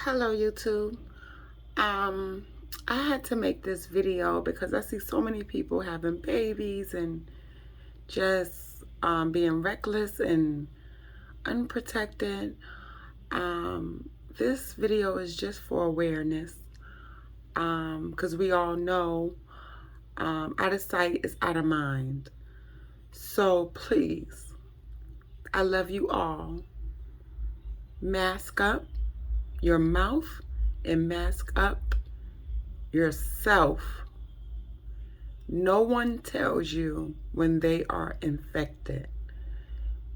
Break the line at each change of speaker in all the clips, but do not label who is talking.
Hello YouTube. Um I had to make this video because I see so many people having babies and just being reckless and unprotected. This video is just for awareness because we all know out of sight is out of mind. So please, I love you all. Mask up your mouth and mask up yourself. No one tells you when they are infected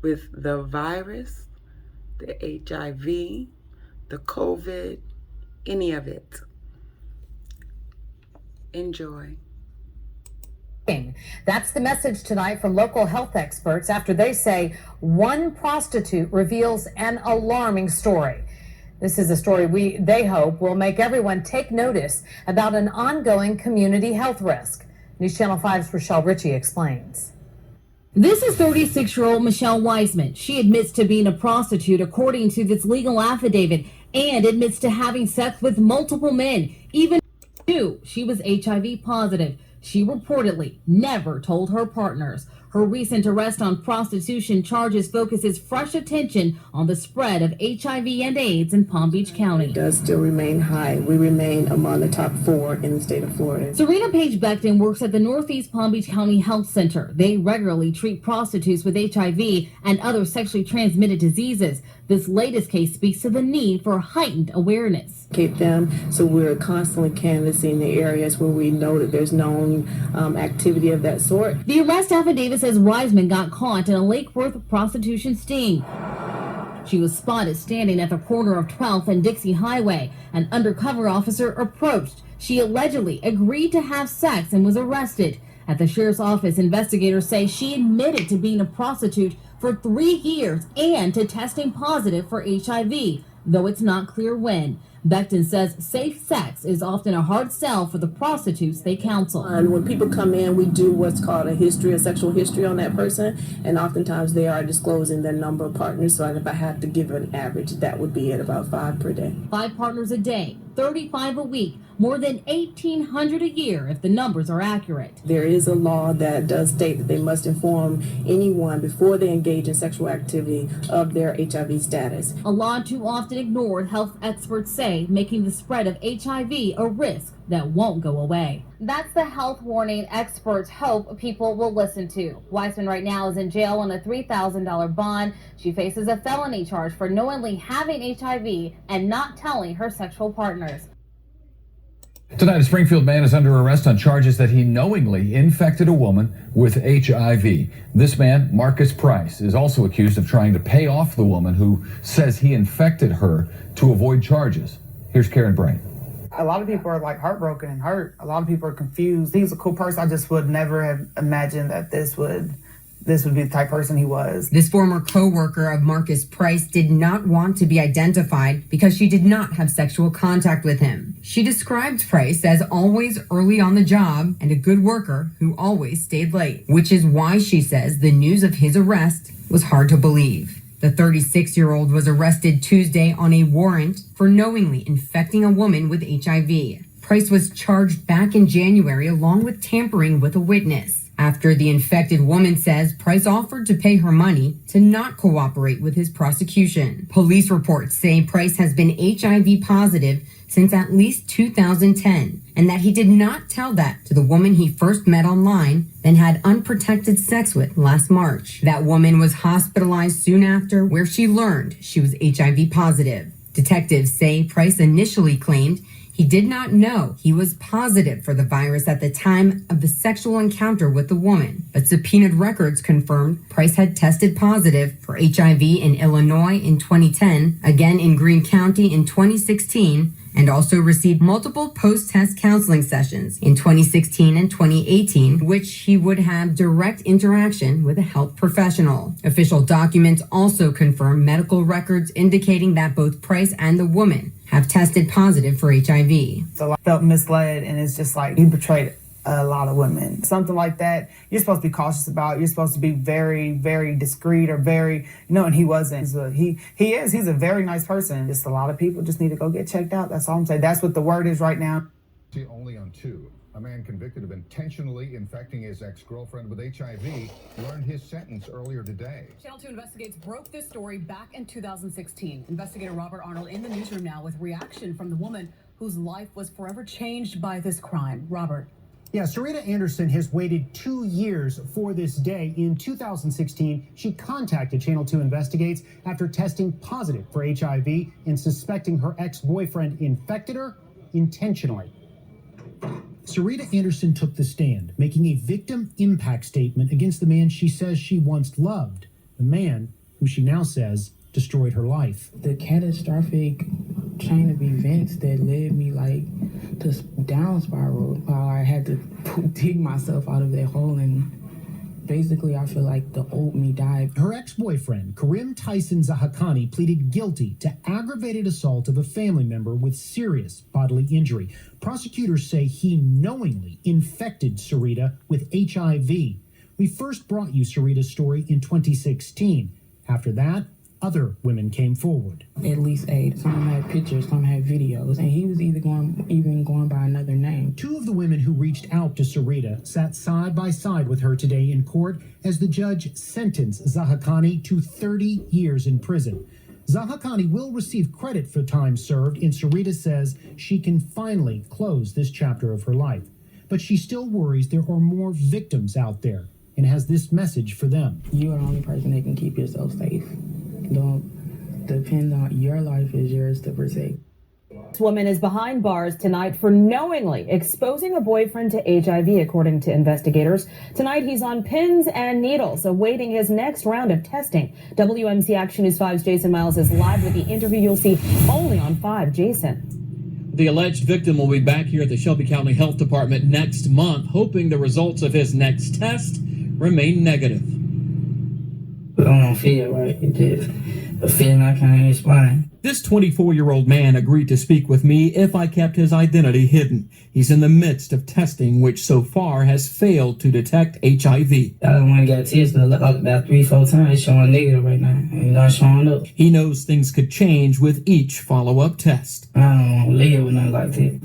with the virus, the HIV, the COVID, any of it. Enjoy.
That's the message tonight from local health experts after they say one prostitute reveals an alarming story. This is a story they hope will make everyone take notice about an ongoing community health risk. News Channel 5's Rochelle Ritchie explains.
This is 36-year-old Michelle Wiseman. She admits to being a prostitute according to this legal affidavit and admits to having sex with multiple men, even two. She was HIV positive. She reportedly never told her partners. Her recent arrest on prostitution charges focuses fresh attention on the spread of HIV and AIDS in Palm Beach County.
It does still remain high. We remain among the top 4 in the state of Florida.
Serena Page Becton works at the Northeast Palm Beach County Health Center. They regularly treat prostitutes with HIV and other sexually transmitted diseases. This latest case speaks to the need for heightened awareness.
Keep them, so we're constantly canvassing the areas where we know that there's known activity of that sort.
The arrest affidavit says Wiseman got caught in a Lake Worth prostitution sting. She was spotted standing at the corner of 12th and Dixie Highway. An undercover officer approached. She allegedly agreed to have sex and was arrested. At the sheriff's office, investigators say she admitted to being a prostitute for 3 years and to testing positive for HIV, though it's not clear when. Becton says safe sex is often a hard sell for the prostitutes they counsel.
And when people come in, we do what's called a sexual history on that person, and oftentimes they are disclosing their number of partners. So if I had to give an average, that would be at about 5 per day.
5 partners a day, 35 a week, more than 1,800 a year if the numbers are accurate.
There is a law that does state that they must inform anyone before they engage in sexual activity of their HIV status.
A law too often ignored, health experts say, making the spread of HIV a risk that won't go away. That's the health warning experts hope people will listen to. Wiseman right now is in jail on a $3,000 bond. She faces a felony charge for knowingly having HIV and not telling her sexual partners.
Tonight, a Springfield man is under arrest on charges that he knowingly infected a woman with HIV. This man, Marcus Price, is also accused of trying to pay off the woman who says he infected her to avoid charges. Here's Karen Brain.
A lot of people are heartbroken and hurt. A lot of people are confused. He was a cool person. I just would never have imagined that this would be the type of person he was.
This former co-worker of Marcus Price did not want to be identified because she did not have sexual contact with him. She described Price as always early on the job and a good worker who always stayed late, which is why she says the news of his arrest was hard to believe. The 36-year-old was arrested Tuesday on a warrant for knowingly infecting a woman with HIV. Price was charged back in January along with tampering with a witness. After the infected woman says Price offered to pay her money to not cooperate with his prosecution. Police reports say Price has been HIV positive since at least 2010, and that he did not tell that to the woman he first met online, then had unprotected sex with last March. That woman was hospitalized soon after, where she learned she was HIV positive. Detectives say Price initially claimed he did not know he was positive for the virus at the time of the sexual encounter with the woman, but subpoenaed records confirmed Price had tested positive for HIV in Illinois in 2010, again in Greene County in 2016, and also received multiple post-test counseling sessions in 2016 and 2018, which he would have direct interaction with a health professional. Official documents also confirm medical records indicating that both Price and the woman have tested positive for HIV.
So I felt misled, and it's just he betrayed a lot of women. Something like that, you're supposed to be cautious about. You're supposed to be very, very discreet or very, and he wasn't. He's a very nice person. Just a lot of people just need to go get checked out. That's all I'm saying. That's what the word is right now.
Only on 2. A man convicted of intentionally infecting his ex-girlfriend with HIV learned his sentence earlier today.
Channel 2 Investigates broke this story back in 2016. Investigator Robert Arnold in the newsroom now with reaction from the woman whose life was forever changed by this crime. Robert.
Yeah, Sarita Anderson has waited 2 years for this day. In 2016, she contacted Channel 2 Investigates after testing positive for HIV and suspecting her ex-boyfriend infected her intentionally. Sarita Anderson took the stand, making a victim impact statement against the man she says she once loved, the man who she now says destroyed her life.
The catastrophic chain of events that led me to down spiral, while I had to dig myself out of that hole, and basically I feel like the old me died.
Her ex-boyfriend, Karim Tyson Zahakani, pleaded guilty to aggravated assault of a family member with serious bodily injury. Prosecutors say he knowingly infected Sarita with HIV. We first brought you Sarita's story in 2016. After that, other women came forward.
At least 8. Some had pictures, some had videos, and he was even going by another name.
2 of the women who reached out to Sarita sat side by side with her today in court as the judge sentenced Zahakani to 30 years in prison. Zahakani will receive credit for time served, and Sarita says she can finally close this chapter of her life. But she still worries there are more victims out there and has this message for them.
You are the only person that can keep yourself safe. Don't depend on your life is yours to protect.
This woman is behind bars tonight for knowingly exposing a boyfriend to HIV, according to investigators. Tonight, he's on pins and needles, awaiting his next round of testing. WMC Action News 5's Jason Miles is live with the interview you'll see only on 5. Jason.
The alleged victim will be back here at the Shelby County Health Department next month, hoping the results of his next test remain negative.
I don't feel right. It's just a feeling I can't explain.
This 24-year-old man agreed to speak with me if I kept his identity hidden. He's in the midst of testing, which so far has failed to detect HIV.
I don't want to get tested about 3-4 times, showing negative right now, and not showing up.
He knows things could change with each follow-up test.
I don't want to live with nothing like that.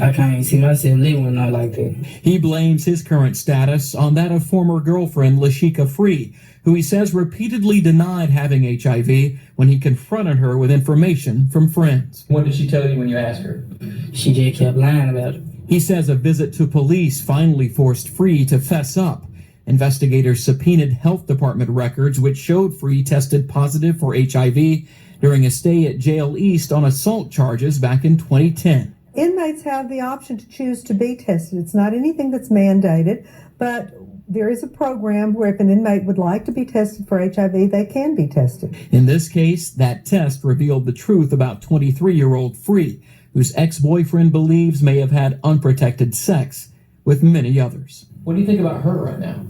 I can't even see myself living with nothing like that.
He blames his current status on that of former girlfriend Lashika Free, who he says repeatedly denied having HIV when he confronted her with information from friends.
What did she tell you when you asked her?
She just kept lying about it.
He says a visit to police finally forced Free to fess up. Investigators subpoenaed health department records which showed Free tested positive for HIV during a stay at Jail East on assault charges back in 2010.
Inmates have the option to choose to be tested. It's not anything that's mandated, but there is a program where if an inmate would like to be tested for HIV, they can be tested.
In this case, that test revealed the truth about 23-year-old Free, whose ex-boyfriend believes may have had unprotected sex with many others.
What do you think about her right now?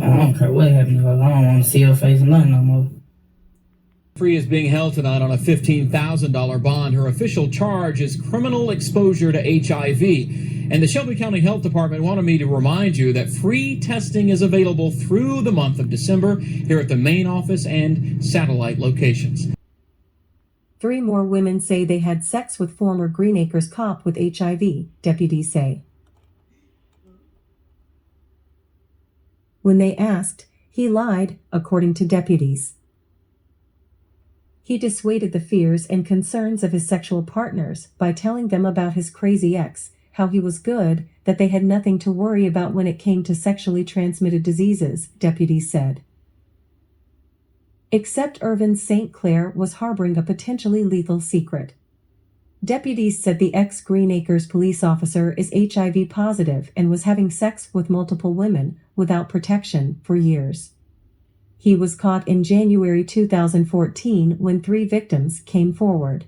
I don't care what happened to her. I don't want to see her face or nothing no more.
Free is being held tonight on a $15,000 bond. Her official charge is criminal exposure to HIV. And the Shelby County Health Department wanted me to remind you that free testing is available through the month of December here at the main office and satellite locations.
3 more women say they had sex with former Green Acres cop with HIV, deputies say. When they asked, he lied, according to deputies. He dissuaded the fears and concerns of his sexual partners by telling them about his crazy ex, how he was good, that they had nothing to worry about when it came to sexually transmitted diseases, deputies said. Except Irvin St. Clair was harboring a potentially lethal secret. Deputies said the ex-Green Acres police officer is HIV positive and was having sex with multiple women without protection for years. He was caught in January 2014 when 3 victims came forward.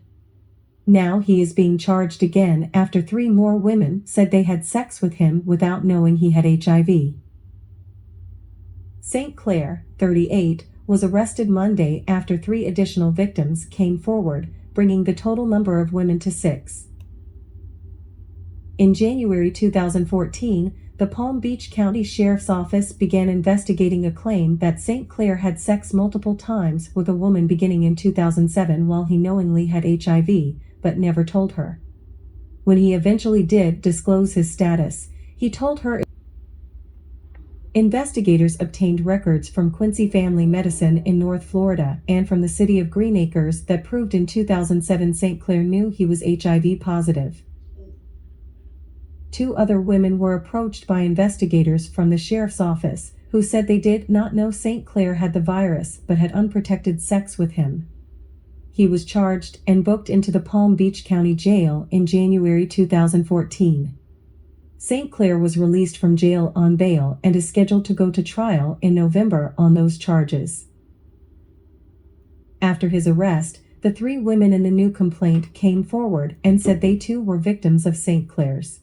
Now he is being charged again after 3 more women said they had sex with him without knowing he had HIV. St. Clair, 38, was arrested Monday after 3 additional victims came forward, bringing the total number of women to 6. In January 2014, the Palm Beach County Sheriff's Office began investigating a claim that St. Clair had sex multiple times with a woman beginning in 2007 while he knowingly had HIV, but never told her. When he eventually did disclose his status, he told her. Investigators obtained records from Quincy Family Medicine in North Florida and from the city of Green Acres that proved in 2007 St. Clair knew he was HIV positive. 2 other women were approached by investigators from the sheriff's office who said they did not know St. Clair had the virus but had unprotected sex with him. He was charged and booked into the Palm Beach County Jail in January 2014. St. Clair was released from jail on bail and is scheduled to go to trial in November on those charges. After his arrest, the 3 women in the new complaint came forward and said they too were victims of St. Clair's.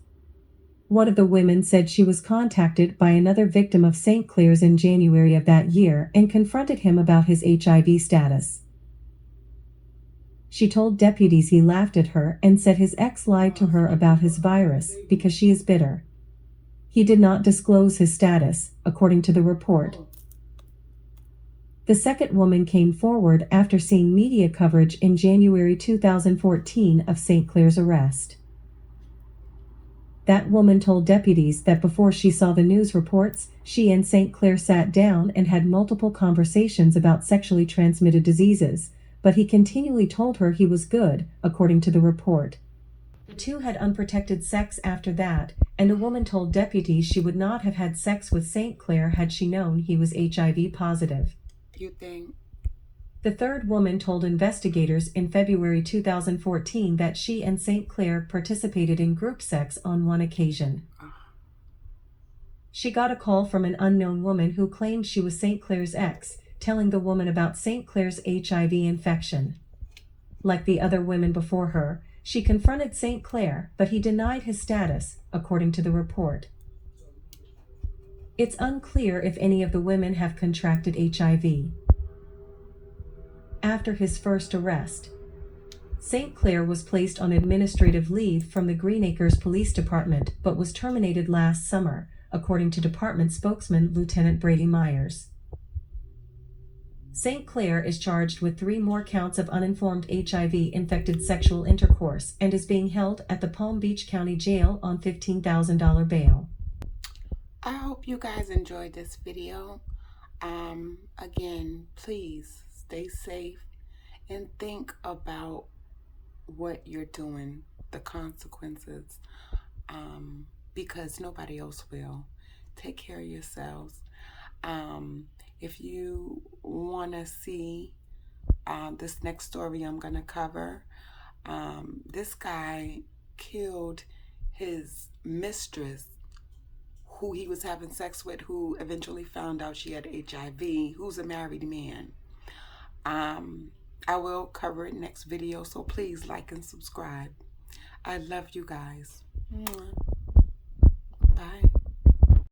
One of the women said she was contacted by another victim of St. Clair's in January of that year and confronted him about his HIV status. She told deputies he laughed at her and said his ex lied to her about his virus because she is bitter. He did not disclose his status, according to the report. The second woman came forward after seeing media coverage in January 2014 of St. Clair's arrest. That woman told deputies that before she saw the news reports, she and St. Clair sat down and had multiple conversations about sexually transmitted diseases, but he continually told her he was good, according to the report. The 2 had unprotected sex after that, and a woman told deputies she would not have had sex with St. Clair had she known he was HIV positive.
You think?
The third woman told investigators in February 2014 that she and St. Clair participated in group sex on one occasion. She got a call from an unknown woman who claimed she was St. Clair's ex, telling the woman about St. Clair's HIV infection. Like the other women before her, she confronted St. Clair, but he denied his status, according to the report. It's unclear if any of the women have contracted HIV. After his first arrest, St. Clair was placed on administrative leave from the Green Acres Police Department but was terminated last summer, according to department spokesman Lieutenant Brady Myers. St. Clair is charged with 3 more counts of uninformed HIV-infected sexual intercourse and is being held at the Palm Beach County Jail on $15,000 bail.
I hope you guys enjoyed this video. Again, please stay safe and think about what you're doing, the consequences, because nobody else will. Take care of yourselves. If you want to see this next story I'm going to cover, this guy killed his mistress, who he was having sex with, who eventually found out she had HIV, who's a married man. I will cover it next video, so please like and subscribe. I love you guys. Bye.